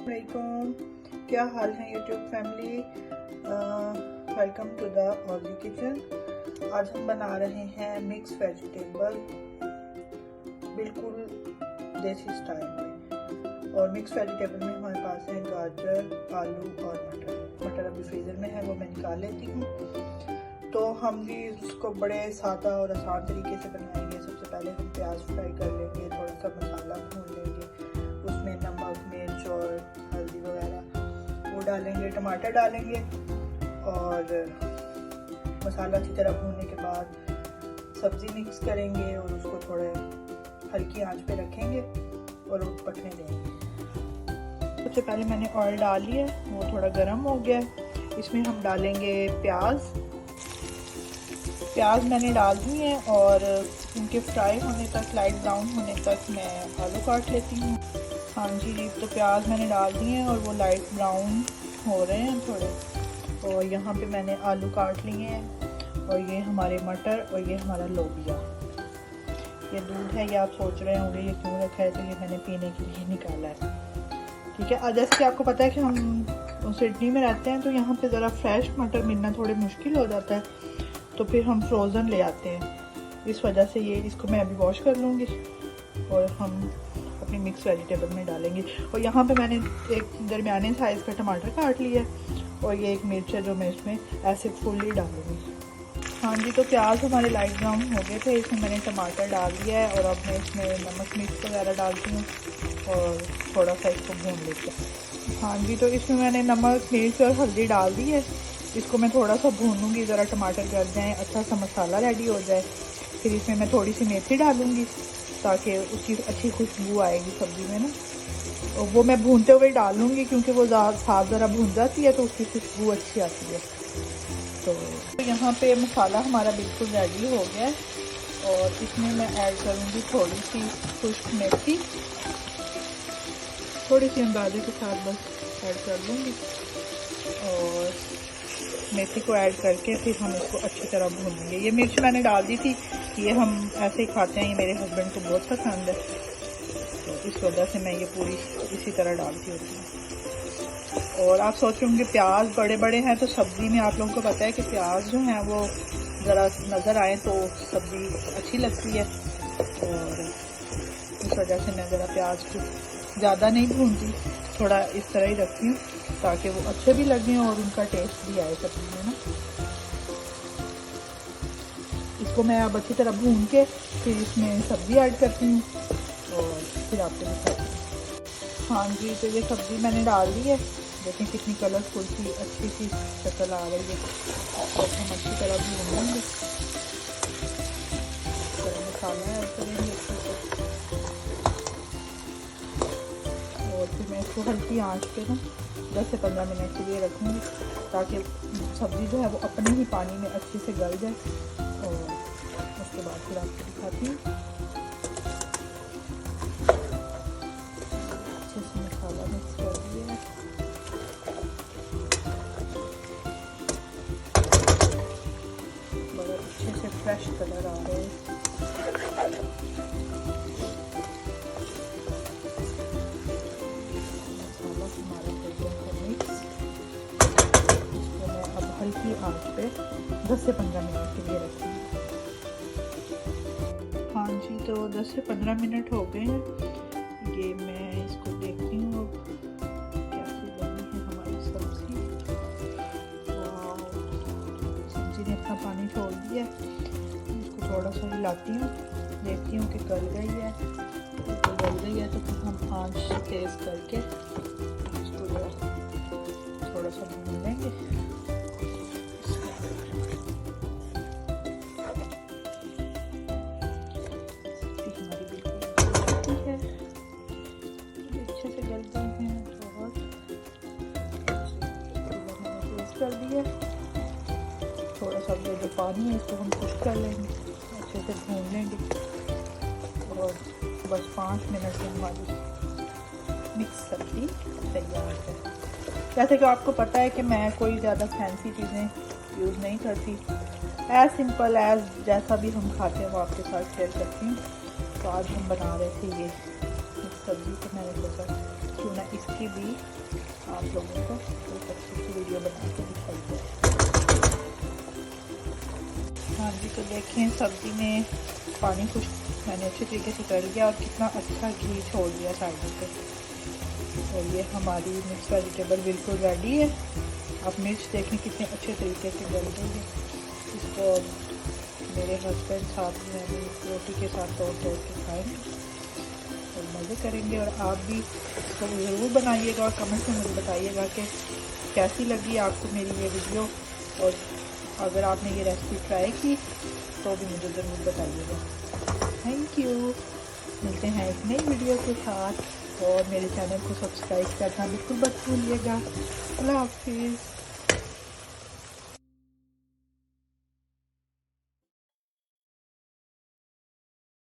वालेकुम, क्या हाल है YouTube family. Welcome to the Aussie kitchen. आज हम बना रहे हैं मिक्स वेजिटेबल, बिल्कुल देसी स्टाइल में। और मिक्स वेजिटेबल में हमारे पास है गाजर, आलू और मटर। मटर अभी फ्रीज़र में है, वो मैं निकाल लेती हूँ। तो हम भी उसको बड़े सादा और आसान तरीके से बनाएंगे। सबसे पहले हम प्याज फ्राई कर लेंगे, थोड़ा सा मसाला भून लेंगे, उसमें नमक, मिर्च और हल्दी वगैरह वो डालेंगे, टमाटर डालेंगे और मसाला अच्छी तरह भूनने के बाद सब्ज़ी मिक्स करेंगे और उसको थोड़े हल्की आंच पे रखेंगे और पकने देंगे। सबसे पहले मैंने ऑयल डाल लिया, वो थोड़ा गर्म हो गया। इसमें हम डालेंगे प्याज मैंने डाल दी है और उनके फ्राई होने तक, लाइट ब्राउन होने तक मैं आलू काट लेती हूँ। हाँ जी, तो प्याज मैंने डाल दिए हैं और वो लाइट ब्राउन हो रहे हैं थोड़े। और यहाँ पे मैंने आलू काट लिए हैं और ये हमारे मटर और ये हमारा लोबिया। ये दूध है, ये आप सोच रहे होंगे ये क्यों रखा है, तो ये मैंने पीने के लिए निकाला है। ठीक है, जैसे कि आपको पता है कि हम सिडनी में रहते हैं तो यहाँ पे ज़रा फ्रेश मटर मिलना थोड़े मुश्किल हो जाता है, तो फिर हम फ्रोज़न ले आते हैं। इस वजह से इसको मैं अभी वॉश कर लूँगी और हम अपनी मिक्स वेजिटेबल में डालेंगे। और यहाँ पे मैंने एक दरमियाने साइज़ का टमाटर काट लिया है और ये एक मिर्च है जो मैं इसमें ऐसे फुल्ली डालूँगी। हाँ जी, तो प्याज हमारे लाइट ब्राउन हो गए थे, इसमें मैंने टमाटर डाल दिया है और अब मैं इसमें नमक मिर्च वगैरह डालती हूँ और थोड़ा सा इसको भून लेते हैं। हाँ जी, तो इसमें मैंने नमक, मिर्च और हल्दी डाल दी है। इसको मैं थोड़ा सा भूनूंगी, ज़रा टमाटर गल जाए, अच्छा सा मसाला रेडी हो जाए। फिर इसमें मैं थोड़ी सी मेथी डालूंगी ताकि उसकी अच्छी खुशबू आएगी सब्ज़ी में ना। और वो मैं भूनते हुए डालूंगी क्योंकि वो साथ ज़रा भून जाती है तो उसकी खुशबू अच्छी आती है। तो यहाँ पे मसाला हमारा बिल्कुल रेडी हो गया है और इसमें मैं ऐड करूँगी थोड़ी सी खुश्क मेथी, थोड़ी सी अंदाजे के साथ बस ऐड कर लूँगी। और मेथी को ऐड करके फिर हम इसको अच्छी तरह भूनेंगे। ये मिर्च मैंने डाल दी थी, ये हम ऐसे ही खाते हैं, ये मेरे हस्बैंड को बहुत पसंद है, तो इस वजह से मैं ये पूरी इसी तरह डालती होती हूँ। और आप सोच रहे होंगे प्याज बड़े बड़े हैं, तो सब्ज़ी में आप लोगों को पता है कि प्याज जो हैं वो ज़रा नज़र आए तो सब्ज़ी अच्छी लगती है। और इस वजह से मैं ज़रा प्याज को ज़्यादा नहीं भूनती, थोड़ा इस तरह ही रखती हूँ ताकि वो अच्छे भी लगें और उनका टेस्ट भी आए सब्ज़ी में ना। इसको मैं अब अच्छी तरह भून के फिर इसमें सब्ज़ी ऐड करती हूँ और फिर आपको दिखाती हूँ। हाँ जी, तो ये सब्ज़ी मैंने डाल दी है, देखें कितनी कलरफुल सी अच्छी सी शक्ल आ रही है। और हम अच्छी तरह भून लेंगे, मसाला ऐड करेंगे और फिर मैं इसको हल्की आंच पे ना 10 से 15 मिनट के लिए रखूँगी ताकि सब्ज़ी जो है वो अपने ही पानी में अच्छे से गल जाए। और उसके बाद फिर आपको दिखाती हूँ। अच्छे से मसाला मिक्स कर दिया, बड़ा अच्छे से फ्रेश कलर आ रहा है। हल्की आंच पे 10 से 15 मिनट के लिए रखेंगे। हाँ जी, तो 10 से 15 मिनट हो गए हैं। ये मैं इसको देखती हूँ कैसी बनी है हमारी सब्ज़ी। सब्ज़ी ने अपना पानी छोड़ दिया, इसको थोड़ा सा हिलाती हूँ, देखती हूँ कि गल गई है। तो गल गई है तो फिर हम आंच तेज़ करके इसको थोड़ा सा भून लेंगे। कर दिया, थोड़ा सा जो पानी है इसको हम खुश्क कर लेंगे, अच्छे से भून लेंगे और बस 5 मिनट में हमारी मिक्स सब्ज़ी तैयार है। जैसे कि आपको पता है कि मैं कोई ज़्यादा फैंसी चीज़ें यूज़ नहीं करती, एज सिंपल एज जैसा भी हम खाते हैं वो आपके साथ शेयर करती हूँ। तो आज हम बना रहे थे ये सब्ज़ी, तो मैंने सोचा क्यों ना इस की भी आप लोगों को एक अच्छी सी वीडियो बना के दिखाई है। हाँ जी, तो देखें सब्ज़ी में पानी कुछ मैंने अच्छे तरीके से कर लिया और कितना अच्छा घी छोड़ दिया साइडों पे। और ये हमारी मिक्स वेजिटेबल बिल्कुल रेडी है। आप मिर्च देखें कितने अच्छे तरीके से गल गई है। इसको मेरे हस्बैंड साथ में अभी रोटी के साथ तोड़ तोड़ के खाएंगे और मज़े करेंगे। और आप भी इसको ज़रूर बनाइएगा और कमेंट में मुझे बताइएगा कि कैसी लगी आपको मेरी ये वीडियो। और अगर आपने ये रेसिपी ट्राई की तो भी मुझे ज़रूर बताइएगा। Thank you. मिलते हैं एक नई वीडियो के साथ और मेरे चैनल को सब्सक्राइब करना बिल्कुल मत भूलिएगा। अल्लाह हाफिज़।